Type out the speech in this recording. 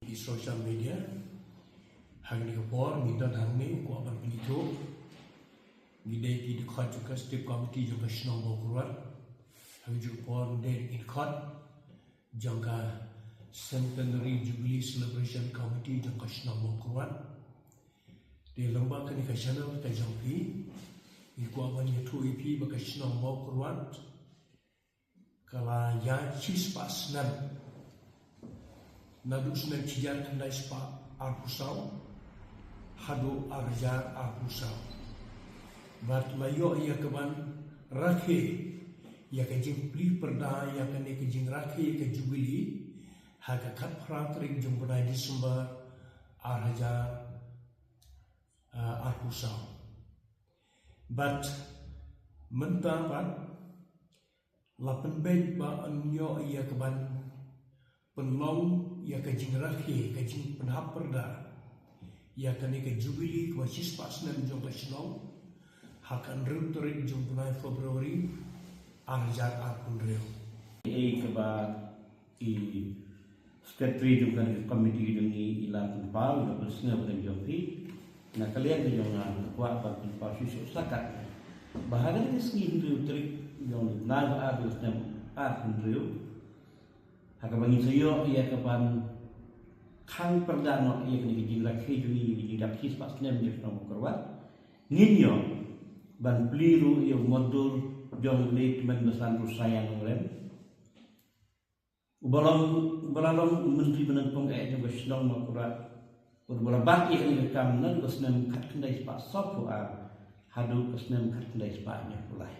di social media hang ni kapor minta hang ni ko akan pinito gidai ki dekat juga step committee juga senang keluar hang juga por day in court jangka centenary jubilee celebration committee juga senang keluar di lembaga ni channel ka jampi iko akan yetu ipi baka senang keluar kala ya cis pas nadu senang cijar kendai spa arpusau hado arjar arpusau bat layo ia keban rakhe ia ke jing pli perda ia ke ne ke jing rakhe ke jubili ha ka khat pratring jung pada Desember arjar arpusau bat mentapat lapen baik ba anyo ia keban penlong ia ke jing rakhe ke jing penhap perda ia ke ne ke jubili ke wasis pasnan jong ke senong hakan rem terik jong punai Februari arjat arpun reo ke ba i secretary jong kan committee jong ni ila pal ila bersnga pada jong pi na kalian ke jong na kuat pa pal susu sakat bahagian ni segi rem terik jong na ba bersnga arpun reo haka bangi sayo ia kapan khang perdana ia kini kijing rakhi jui kijing rakhi pasnem je nama kerwat ninyo ban pliru ia modul jong late men besan rusayang rem ubalang menteri penentong jong besnong makurat ubalang baki ia kam nan besnem kat kendai spa sopo hadu besnem kat kendai spa nya pulai